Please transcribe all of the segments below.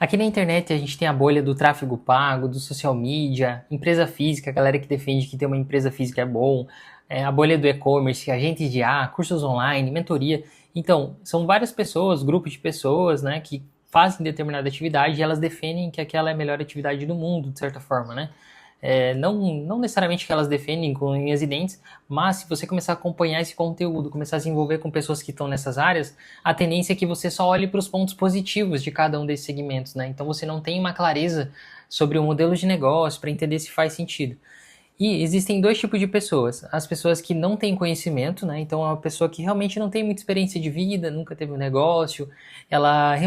Aqui na internet a gente tem a bolha do tráfego pago, do social media, empresa física, a galera que defende que ter uma empresa física é bom, a bolha do e-commerce, agentes de IA, cursos online, mentoria. Então, são várias pessoas, grupos de pessoas, né, que fazem determinada atividade e elas defendem que aquela é a melhor atividade do mundo, de certa forma, né? Não necessariamente que elas defendem com unhas e dentes, mas se você começar a acompanhar esse conteúdo, começar a se envolver com pessoas que estão nessas áreas, a tendência é que você só olhe para os pontos positivos de cada um desses segmentos, né? Então você não tem uma clareza sobre o modelo de negócio para entender se faz sentido. E existem dois tipos de pessoas. As pessoas que não têm conhecimento, né? Então é uma pessoa que realmente não tem muita experiência de vida, nunca teve um negócio, ela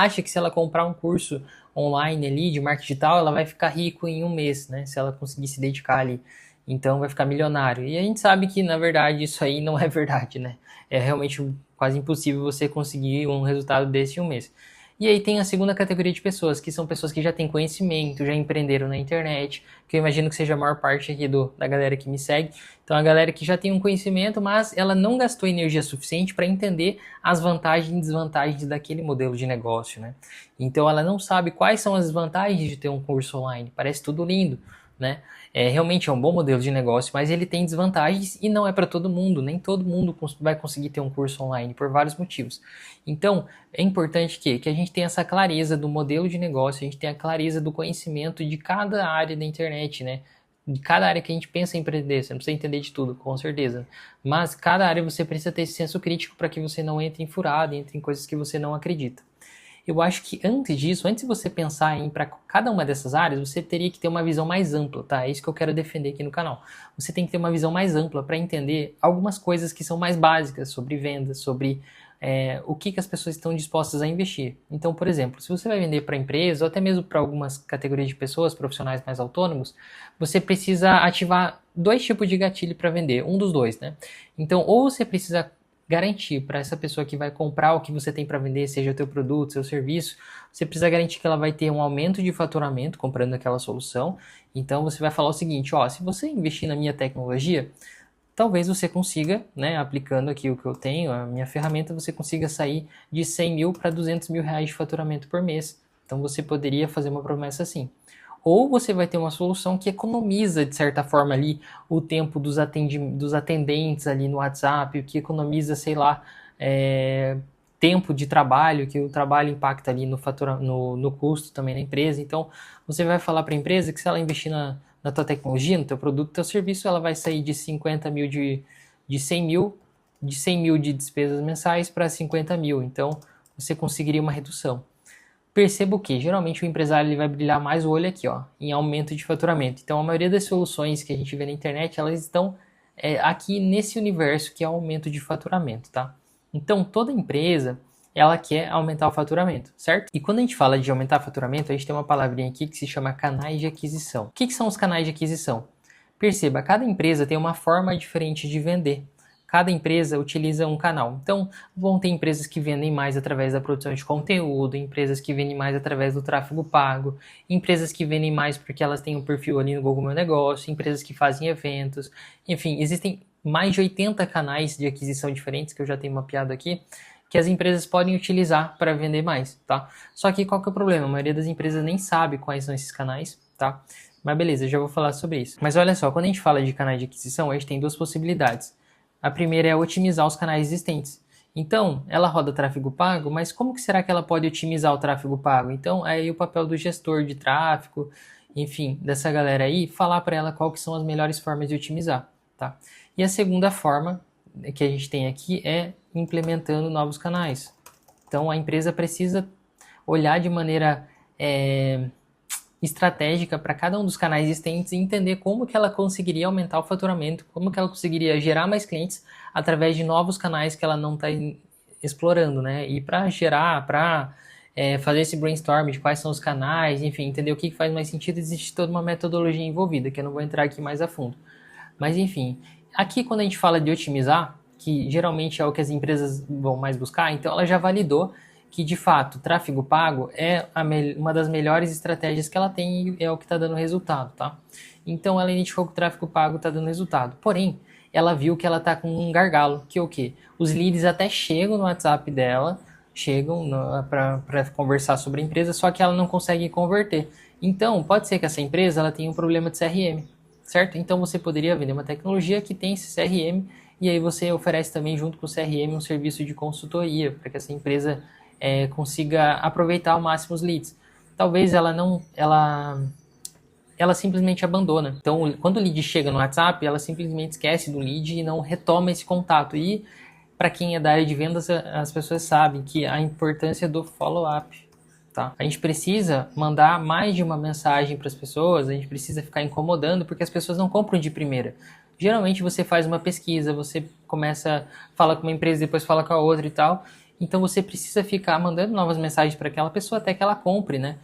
acha que se ela comprar um curso online ali de marketing digital, ela vai ficar rico em um mês, né? Se ela conseguir se dedicar ali. Então vai ficar milionário. E a gente sabe que na verdade isso aí não é verdade, né? É realmente quase impossível você conseguir um resultado desse em um mês. E aí tem a segunda categoria de pessoas, que são pessoas que já têm conhecimento, já empreenderam na internet, que eu imagino que seja a maior parte aqui da galera que me segue. Então a galera que já tem um conhecimento, mas ela não gastou energia suficiente para entender as vantagens e desvantagens daquele modelo de negócio, né? Então ela não sabe quais são as vantagens de ter um curso online. Parece tudo lindo, né? Realmente é um bom modelo de negócio, mas ele tem desvantagens e não é para todo mundo. Nem todo mundo vai conseguir ter um curso online por vários motivos. Então, é importante que a gente tenha essa clareza do modelo de negócio, a gente tenha a clareza do conhecimento de cada área da internet, né? De cada área que a gente pensa em empreender. Você não precisa entender de tudo, com certeza. Mas cada área você precisa ter esse senso crítico para que você não entre em furada, entre em coisas que você não acredita. Eu acho que antes disso, antes de você pensar em ir para cada uma dessas áreas, você teria que ter uma visão mais ampla, tá? É isso que eu quero defender aqui no canal. Você tem que ter uma visão mais ampla para entender algumas coisas que são mais básicas sobre vendas, sobre o que as pessoas estão dispostas a investir. Então, por exemplo, se você vai vender para empresa ou até mesmo para algumas categorias de pessoas, profissionais mais autônomos, você precisa ativar dois tipos de gatilho para vender, um dos dois, né? Então, ou você precisa garantir para essa pessoa que vai comprar o que você tem para vender, seja o teu produto, seu serviço, você precisa garantir que ela vai ter um aumento de faturamento comprando aquela solução. Então você vai falar o seguinte, ó, se você investir na minha tecnologia, talvez você consiga, né, aplicando aqui o que eu tenho, a minha ferramenta, você consiga sair de 100 mil para 200 mil reais de faturamento por mês. Então você poderia fazer uma promessa assim. Ou você vai ter uma solução que economiza, de certa forma, ali o tempo dos atendentes ali no WhatsApp, que economiza, sei lá, tempo de trabalho, que o trabalho impacta ali no custo também da empresa. Então, você vai falar para a empresa que se ela investir na tua tecnologia, no teu produto, no teu serviço, ela vai sair de 50 mil de 100 mil, de 100 mil de despesas mensais para 50 mil. Então, você conseguiria uma redução. Perceba o que? Geralmente o empresário ele vai brilhar mais o olho aqui, ó, em aumento de faturamento. Então a maioria das soluções que a gente vê na internet, elas estão aqui nesse universo que é o aumento de faturamento, tá? Então toda empresa, ela quer aumentar o faturamento, certo? E quando a gente fala de aumentar o faturamento, a gente tem uma palavrinha aqui que se chama canais de aquisição. O que são os canais de aquisição? Perceba, cada empresa tem uma forma diferente de vender. Cada empresa utiliza um canal. Então, vão ter empresas que vendem mais através da produção de conteúdo, empresas que vendem mais através do tráfego pago, empresas que vendem mais porque elas têm um perfil ali no Google Meu Negócio, empresas que fazem eventos. Enfim, existem mais de 80 canais de aquisição diferentes que eu já tenho mapeado aqui, que as empresas podem utilizar para vender mais, tá? Só que qual que é o problema? A maioria das empresas nem sabe quais são esses canais, tá? Mas beleza, eu já vou falar sobre isso. Mas olha só, quando a gente fala de canais de aquisição, a gente tem duas possibilidades. A primeira é otimizar os canais existentes. Então, ela roda tráfego pago, mas como que será que ela pode otimizar o tráfego pago? Então, é aí o papel do gestor de tráfego, enfim, dessa galera aí, falar para ela qual que são as melhores formas de otimizar, tá? E a segunda forma que a gente tem aqui é implementando novos canais. Então, a empresa precisa olhar de maneira estratégica para cada um dos canais existentes e entender como que ela conseguiria aumentar o faturamento, como que ela conseguiria gerar mais clientes através de novos canais que ela não está explorando, né? E para fazer esse brainstorm de quais são os canais, enfim, entender o que faz mais sentido, existe toda uma metodologia envolvida, que eu não vou entrar aqui mais a fundo. Mas enfim, aqui quando a gente fala de otimizar, que geralmente é o que as empresas vão mais buscar, então ela já validou que de fato o tráfego pago é uma das melhores estratégias que ela tem e é o que está dando resultado, tá? Então ela identificou que o tráfego pago está dando resultado. Porém, ela viu que ela está com um gargalo, que é o quê? Os leads até chegam no WhatsApp dela, chegam para conversar sobre a empresa, só que ela não consegue converter. Então, pode ser que essa empresa ela tenha um problema de CRM, certo? Então, você poderia vender uma tecnologia que tem esse CRM e aí você oferece também junto com o CRM um serviço de consultoria para que essa empresa consiga aproveitar ao máximo os leads. Talvez ela simplesmente abandona. Então, quando o lead chega no WhatsApp, ela simplesmente esquece do lead e não retoma esse contato. E para quem é da área de vendas, as pessoas sabem que a importância do follow-up. Tá? A gente precisa mandar mais de uma mensagem para as pessoas, a gente precisa ficar incomodando porque as pessoas não compram de primeira. Geralmente você faz uma pesquisa, você começa, fala com uma empresa, depois fala com a outra e tal. Então você precisa ficar mandando novas mensagens para aquela pessoa até que ela compre, né?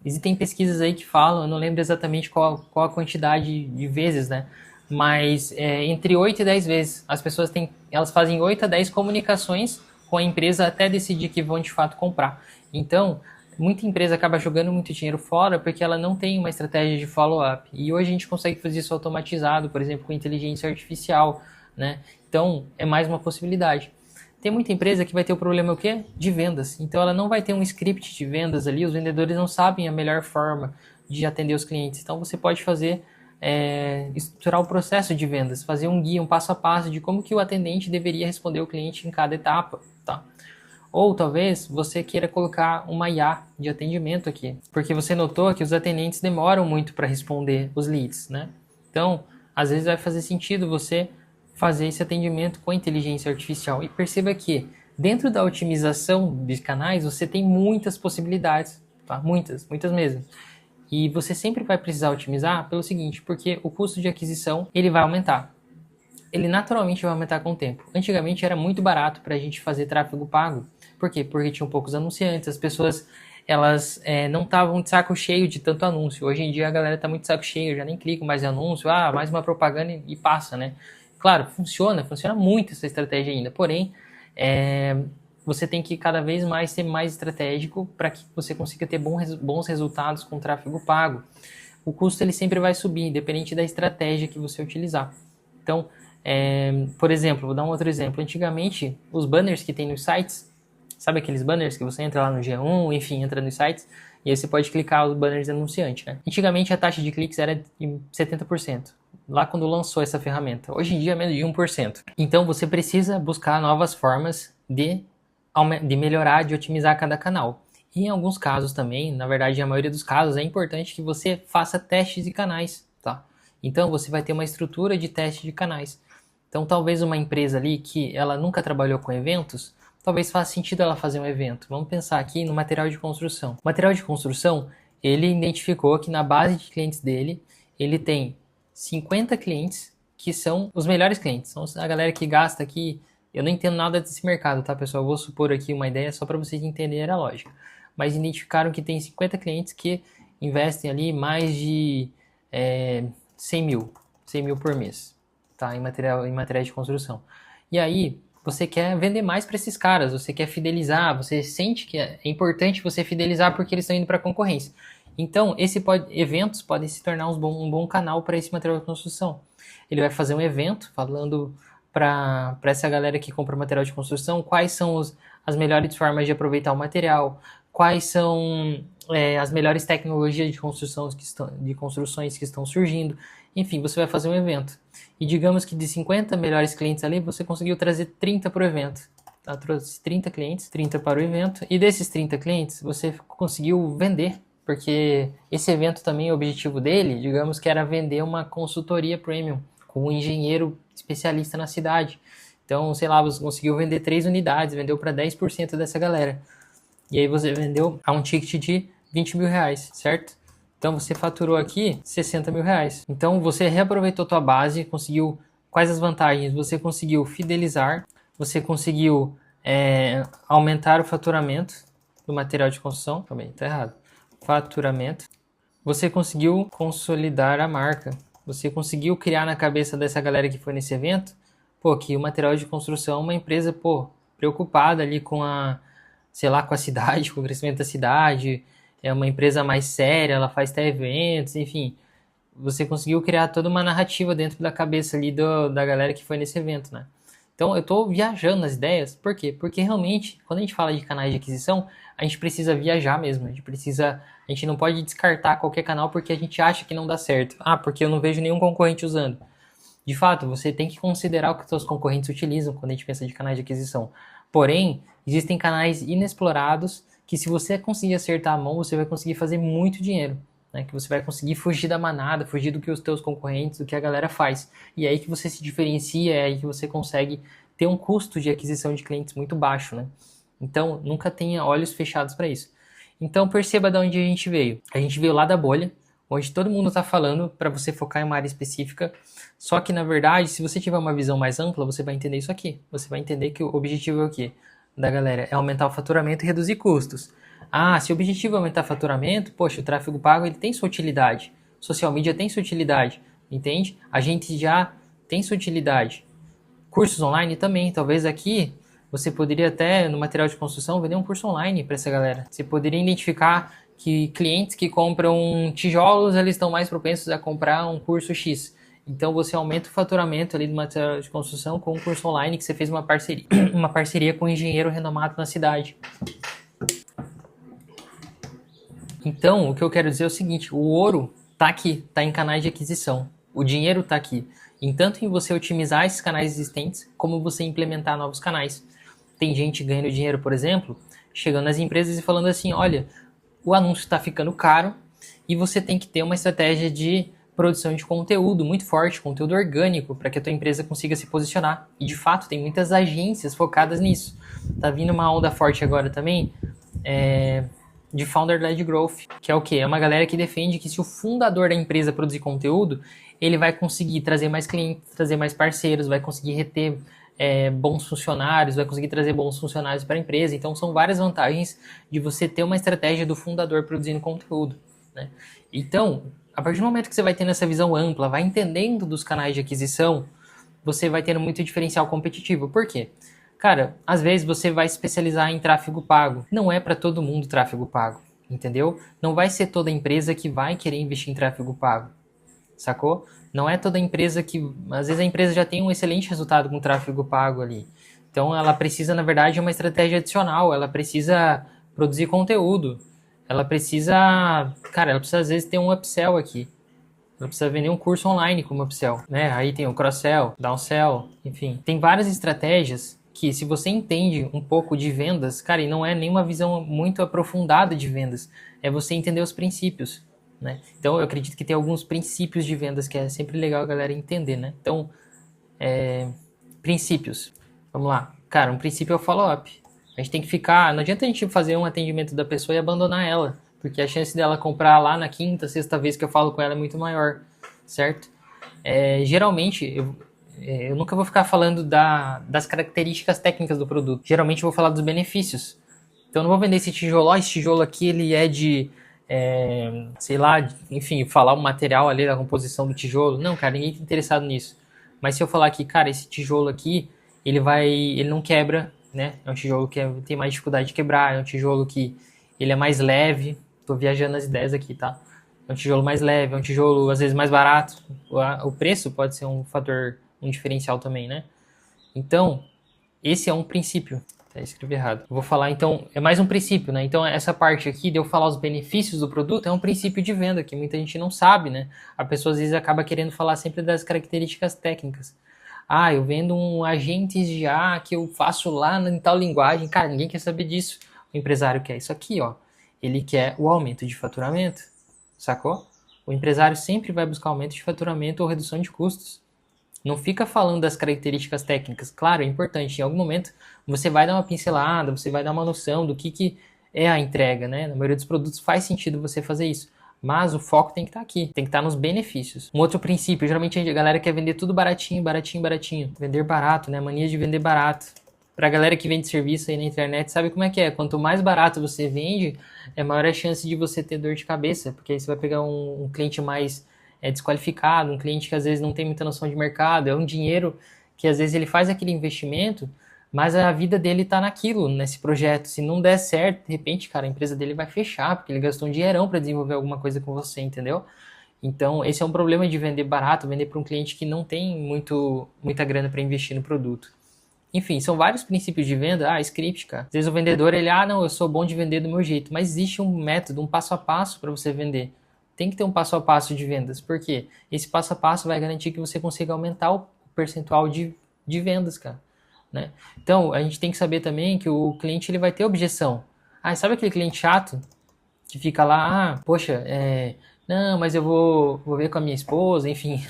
Existem pesquisas aí que falam, eu não lembro exatamente qual a quantidade de vezes, né? Mas entre 8 e 10 vezes. As pessoas elas fazem 8 a 10 comunicações com a empresa até decidir que vão de fato comprar. Então, muita empresa acaba jogando muito dinheiro fora porque ela não tem uma estratégia de follow-up. E hoje a gente consegue fazer isso automatizado, por exemplo, com inteligência artificial, né? Então, é mais uma possibilidade. Tem muita empresa que vai ter o problema o quê? De vendas. Então ela não vai ter um script de vendas ali, os vendedores não sabem a melhor forma de atender os clientes. Então você pode fazer, estruturar o processo de vendas, fazer um guia, um passo a passo de como que o atendente deveria responder o cliente em cada etapa, tá? Ou talvez você queira colocar uma IA de atendimento aqui, porque você notou que os atendentes demoram muito para responder os leads, né? Então, às vezes vai fazer sentido você fazer esse atendimento com inteligência artificial. E perceba que dentro da otimização de canais você tem muitas possibilidades, tá? Muitas mesmo. E você sempre vai precisar otimizar pelo seguinte, porque o custo de aquisição ele vai aumentar. Ele naturalmente vai aumentar com o tempo. Antigamente era muito barato para a gente fazer tráfego pago. Por quê? Porque tinham poucos anunciantes, as pessoas elas não estavam de saco cheio de tanto anúncio. Hoje em dia a galera está muito de saco cheio, já nem clico mais em anúncio, mais uma propaganda e passa, né? Claro, funciona muito essa estratégia ainda, porém, você tem que cada vez mais ser mais estratégico para que você consiga ter bons resultados com tráfego pago. O custo ele sempre vai subir, independente da estratégia que você utilizar. Então, por exemplo, vou dar um outro exemplo. Antigamente, os banners que tem nos sites, sabe aqueles banners que você entra lá no G1, enfim, entra nos sites, e aí você pode clicar os banners de anunciante, né? Antigamente a taxa de cliques era de 70%. Lá quando lançou essa ferramenta. Hoje em dia é menos de 1%. Então você precisa buscar novas formas de melhorar, de otimizar cada canal. E em alguns casos também, na verdade, a maioria dos casos, é importante que você faça testes de canais, tá? Então você vai ter uma estrutura de teste de canais. Então talvez uma empresa ali que ela nunca trabalhou com eventos, talvez faça sentido ela fazer um evento. Vamos pensar aqui no material de construção. O material de construção, ele identificou que na base de clientes dele, ele tem 50 clientes que são os melhores clientes. São a galera que gasta aqui. Eu não entendo nada desse mercado, tá, pessoal? Eu vou supor aqui uma ideia só para vocês entenderem a lógica. Mas identificaram que tem 50 clientes que investem ali mais de 100 mil por mês, tá? Em materiais de construção. E aí, você quer vender mais para esses caras, você quer fidelizar, você sente que é importante você fidelizar porque eles estão indo para a concorrência. Então, eventos podem se tornar um bom canal para esse material de construção. Ele vai fazer um evento falando para essa galera que compra material de construção quais são as melhores formas de aproveitar o material, quais são as melhores tecnologias de construções que estão surgindo. Enfim, você vai fazer um evento. E digamos que de 50 melhores clientes ali, você conseguiu trazer 30 para o evento. Tá? Trouxe 30 clientes, 30 para o evento. E desses 30 clientes, você conseguiu vender. Porque esse evento também, o objetivo dele, digamos que era vender uma consultoria premium com um engenheiro especialista na cidade. Então, sei lá, você conseguiu vender 3 unidades, vendeu para 10% dessa galera. E aí você vendeu a um ticket de 20 mil reais, certo? Então você faturou aqui 60 mil reais. Então você reaproveitou tua base, conseguiu... Quais as vantagens? Você conseguiu fidelizar, você conseguiu aumentar o faturamento do material de construção. Também, tá errado. Faturamento. Você conseguiu consolidar a marca. Você conseguiu criar na cabeça dessa galera que foi nesse evento, que o material de construção é uma empresa, preocupada ali com com a cidade, com o crescimento da cidade, é uma empresa mais séria, ela faz até eventos, enfim. Você conseguiu criar toda uma narrativa dentro da cabeça ali da galera que foi nesse evento, né? Então eu estou viajando nas ideias, por quê? Porque realmente, quando a gente fala de canais de aquisição, a gente precisa viajar mesmo, a gente não pode descartar qualquer canal porque a gente acha que não dá certo. Ah, porque eu não vejo nenhum concorrente usando. De fato, você tem que considerar o que os seus concorrentes utilizam quando a gente pensa de canais de aquisição. Porém, existem canais inexplorados que se você conseguir acertar a mão, você vai conseguir fazer muito dinheiro. Né? Que você vai conseguir fugir da manada, fugir do que os teus concorrentes, do que a galera faz. E é aí que você se diferencia, é aí que você consegue ter um custo de aquisição de clientes muito baixo. Né? Então, nunca tenha olhos fechados para isso. Então, perceba de onde a gente veio. A gente veio lá da bolha, onde todo mundo está falando para você focar em uma área específica. Só que, na verdade, se você tiver uma visão mais ampla, você vai entender isso aqui. Você vai entender que o objetivo é o quê? Da galera é aumentar o faturamento e reduzir custos. Ah, se o objetivo é aumentar o faturamento, poxa, o tráfego pago ele tem sua utilidade. Social media tem sua utilidade, entende? A gente já tem sua utilidade. Cursos online também. Talvez aqui você poderia até, no material de construção, vender um curso online para essa galera. Você poderia identificar que clientes que compram tijolos, eles estão mais propensos a comprar um curso X. Então você aumenta o faturamento ali do material de construção com um curso online que você fez uma parceria com um engenheiro renomado na cidade. Então, o que eu quero dizer é o seguinte, o ouro está aqui, está em canais de aquisição. O dinheiro está aqui. Tanto em você otimizar esses canais existentes, como você implementar novos canais. Tem gente ganhando dinheiro, por exemplo, chegando nas empresas e falando assim, olha, o anúncio está ficando caro e você tem que ter uma estratégia de produção de conteúdo muito forte, conteúdo orgânico, para que a tua empresa consiga se posicionar. E de fato, tem muitas agências focadas nisso. Tá vindo uma onda forte agora também, de Founder-led Growth, que é o quê? É uma galera que defende que se o fundador da empresa produzir conteúdo, ele vai conseguir trazer mais clientes, trazer mais parceiros, vai conseguir reter bons funcionários, vai conseguir trazer bons funcionários para a empresa. Então, são várias vantagens de você ter uma estratégia do fundador produzindo conteúdo. Né? Então, a partir do momento que você vai tendo essa visão ampla, vai entendendo dos canais de aquisição, você vai tendo muito diferencial competitivo. Por quê? Cara, às vezes você vai se especializar em tráfego pago. Não é para todo mundo tráfego pago, entendeu? Não vai ser toda empresa que vai querer investir em tráfego pago, sacou? Não é toda empresa que... Às vezes a empresa já tem um excelente resultado com tráfego pago ali. Então ela precisa, na verdade, de uma estratégia adicional. Ela precisa produzir conteúdo. Ela precisa... Cara, ela precisa às vezes ter um upsell aqui. Ela precisa vender um curso online como upsell, né? Aí tem o cross-sell, downsell, enfim. Tem várias estratégias que se você entende um pouco de vendas, cara, e não é nenhuma visão muito aprofundada de vendas, é você entender os princípios, né? Então eu acredito que tem alguns princípios de vendas que é sempre legal a galera entender, né? Então, princípios. Vamos lá. Cara, um princípio é o follow-up. A gente tem que ficar... Não adianta a gente fazer um atendimento da pessoa e abandonar ela, porque a chance dela comprar lá na quinta, sexta vez que eu falo com ela é muito maior, certo? Geralmente, eu nunca vou ficar falando das características técnicas do produto. Geralmente eu vou falar dos benefícios. Então eu não vou vender esse tijolo. Esse tijolo aqui ele é de... sei lá, enfim, falar o material ali da composição do tijolo. Não, cara, ninguém tá interessado nisso. Mas se eu falar aqui, cara, esse tijolo aqui, ele não quebra, né? É um tijolo que tem mais dificuldade de quebrar, é um tijolo que ele é mais leve. Tô viajando nas ideias aqui, tá? É um tijolo mais leve, é um tijolo às vezes mais barato. O preço pode ser um fator, um diferencial também, né? Então, esse é um princípio. Até escrevi errado. Vou falar, então, é mais um princípio, né? Então, essa parte aqui de eu falar os benefícios do produto é um princípio de venda que muita gente não sabe, né? A pessoa às vezes acaba querendo falar sempre das características técnicas. Ah, eu vendo um agente de A que eu faço lá em tal linguagem. Cara, ninguém quer saber disso. O empresário quer isso aqui, ó. Ele quer o aumento de faturamento, sacou? O empresário sempre vai buscar aumento de faturamento ou redução de custos. Não fica falando das características técnicas. Claro, é importante. Em algum momento você vai dar uma pincelada, você vai dar uma noção do que é a entrega, né? Na maioria dos produtos faz sentido você fazer isso. Mas o foco tem que estar aqui, tem que estar nos benefícios. Um outro princípio, geralmente a galera quer vender tudo baratinho, baratinho, baratinho. Vender barato, né? Mania de vender barato. Pra galera que vende serviço aí na internet, sabe como é que é? Quanto mais barato você vende, maior a chance de você ter dor de cabeça. Porque aí você vai pegar um cliente mais desqualificado, um cliente que às vezes não tem muita noção de mercado. É um dinheiro que às vezes ele faz aquele investimento, mas a vida dele tá naquilo, nesse projeto. Se não der certo, de repente, cara, a empresa dele vai fechar, porque ele gastou um dinheirão para desenvolver alguma coisa com você, entendeu? Então, esse é um problema de vender barato, vender para um cliente que não tem muita grana para investir no produto. Enfim, são vários princípios de venda. Script, cara. Às vezes o vendedor, ele, não, eu sou bom de vender do meu jeito. Mas existe um método, um passo a passo para você vender. Tem que ter um passo a passo de vendas. Por quê? Esse passo a passo vai garantir que você consiga aumentar o percentual de vendas, cara. Né? Então, a gente tem que saber também que o cliente ele vai ter objeção. Sabe aquele cliente chato que fica lá, poxa, não, mas eu vou ver com a minha esposa, enfim,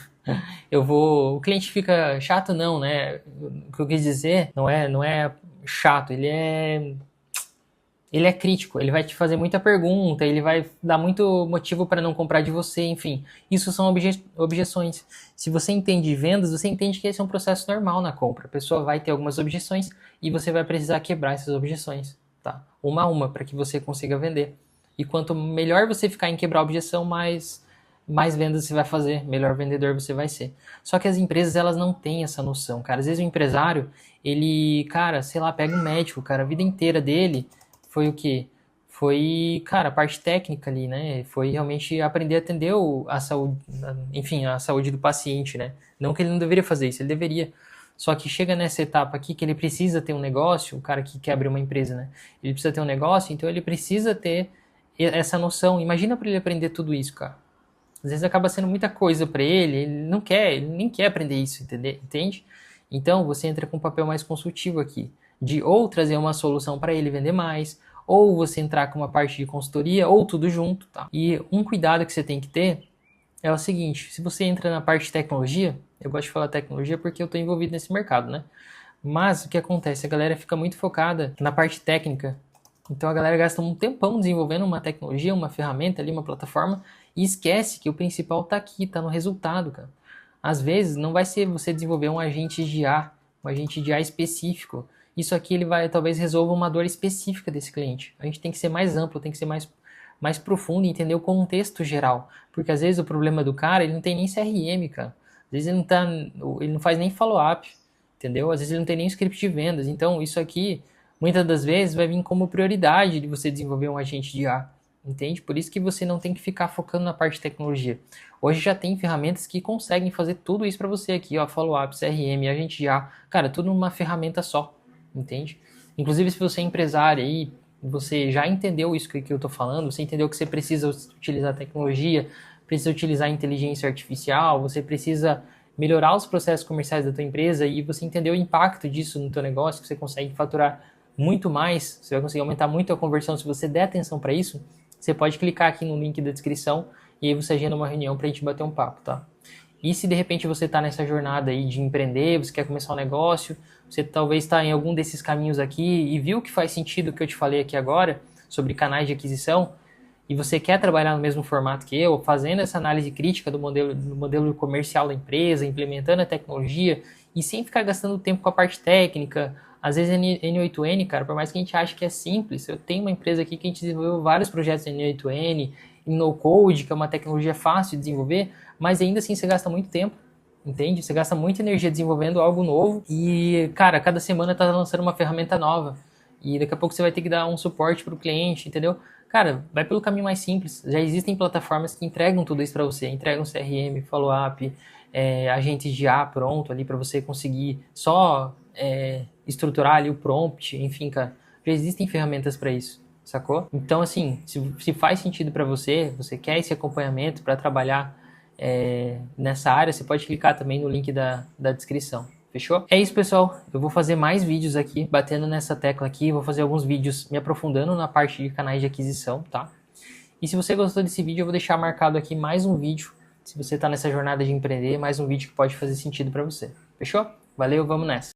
o cliente fica chato não, né? O que eu quis dizer não é chato, ele é crítico, ele vai te fazer muita pergunta, ele vai dar muito motivo para não comprar de você, enfim. Isso são objeções. Se você entende vendas, você entende que esse é um processo normal na compra. A pessoa vai ter algumas objeções e você vai precisar quebrar essas objeções, tá? Uma a uma, para que você consiga vender. E quanto melhor você ficar em quebrar a objeção, mais vendas você vai fazer, melhor vendedor você vai ser. Só que as empresas, elas não têm essa noção, cara. Às vezes o empresário, ele, cara, sei lá, pega um médico, cara, a vida inteira dele foi o quê? Foi, cara, a parte técnica ali, né? Foi realmente aprender a atender a saúde, enfim, a saúde do paciente, né? Não que ele não deveria fazer isso, ele deveria. Só que chega nessa etapa aqui que ele precisa ter um negócio, o cara que quer abrir uma empresa, né? Ele precisa ter um negócio, então ele precisa ter essa noção. Imagina para ele aprender tudo isso, cara. Às vezes acaba sendo muita coisa para ele não quer, ele nem quer aprender isso, entende? Então você entra com um papel mais consultivo aqui, de ou trazer uma solução para ele vender mais, ou você entrar com uma parte de consultoria, ou tudo junto, tá? E um cuidado que você tem que ter é o seguinte, se você entra na parte de tecnologia, eu gosto de falar tecnologia porque eu estou envolvido nesse mercado, né? Mas o que acontece? A galera fica muito focada na parte técnica. Então a galera gasta um tempão desenvolvendo uma tecnologia, uma ferramenta ali, uma plataforma, e esquece que o principal está aqui, está no resultado, cara. Às vezes não vai ser você desenvolver um agente de IA, um agente de IA específico. Isso aqui ele vai talvez resolva uma dor específica desse cliente. A gente tem que ser mais amplo, tem que ser mais profundo e entender o contexto geral. Porque às vezes o problema do cara, ele não tem nem CRM, cara. Às vezes ele não faz nem follow-up, entendeu? Às vezes ele não tem nem script de vendas. Então isso aqui, muitas das vezes, vai vir como prioridade de você desenvolver um agente de IA. Entende? Por isso que você não tem que ficar focando na parte de tecnologia. Hoje já tem ferramentas que conseguem fazer tudo isso para você aqui, ó, follow-up, CRM, agente de IA, cara, tudo numa ferramenta só, entende? Inclusive se você é empresário aí, você já entendeu isso que eu tô falando, você entendeu que você precisa utilizar tecnologia, precisa utilizar inteligência artificial, você precisa melhorar os processos comerciais da tua empresa e você entendeu o impacto disso no teu negócio, que você consegue faturar muito mais, você vai conseguir aumentar muito a conversão se você der atenção para isso. Você pode clicar aqui no link da descrição e aí você agenda uma reunião para a gente bater um papo, tá? E se de repente você está nessa jornada aí de empreender, você quer começar um negócio, você talvez está em algum desses caminhos aqui e viu que faz sentido o que eu te falei aqui agora sobre canais de aquisição e você quer trabalhar no mesmo formato que eu, fazendo essa análise crítica do modelo comercial da empresa, implementando a tecnologia e sem ficar gastando tempo com a parte técnica. Às vezes N8N, cara, por mais que a gente ache que é simples, eu tenho uma empresa aqui que a gente desenvolveu vários projetos em N8N, em no-code, que é uma tecnologia fácil de desenvolver, mas ainda assim você gasta muito tempo, entende? Você gasta muita energia desenvolvendo algo novo e, cara, cada semana tá lançando uma ferramenta nova e daqui a pouco você vai ter que dar um suporte para o cliente, entendeu? Cara, vai pelo caminho mais simples. Já existem plataformas que entregam tudo isso para você, entregam CRM, follow-up, agentes de IA pronto ali para você conseguir só estruturar ali o prompt, enfim, cara, já existem ferramentas para isso, sacou? Então, assim, se faz sentido para você, você quer esse acompanhamento para trabalhar nessa área, você pode clicar também no link da descrição, fechou? É isso, pessoal, eu vou fazer mais vídeos aqui, batendo nessa tecla aqui, vou fazer alguns vídeos me aprofundando na parte de canais de aquisição, tá? E se você gostou desse vídeo, eu vou deixar marcado aqui mais um vídeo, se você está nessa jornada de empreender, mais um vídeo que pode fazer sentido para você, fechou? Valeu, vamos nessa!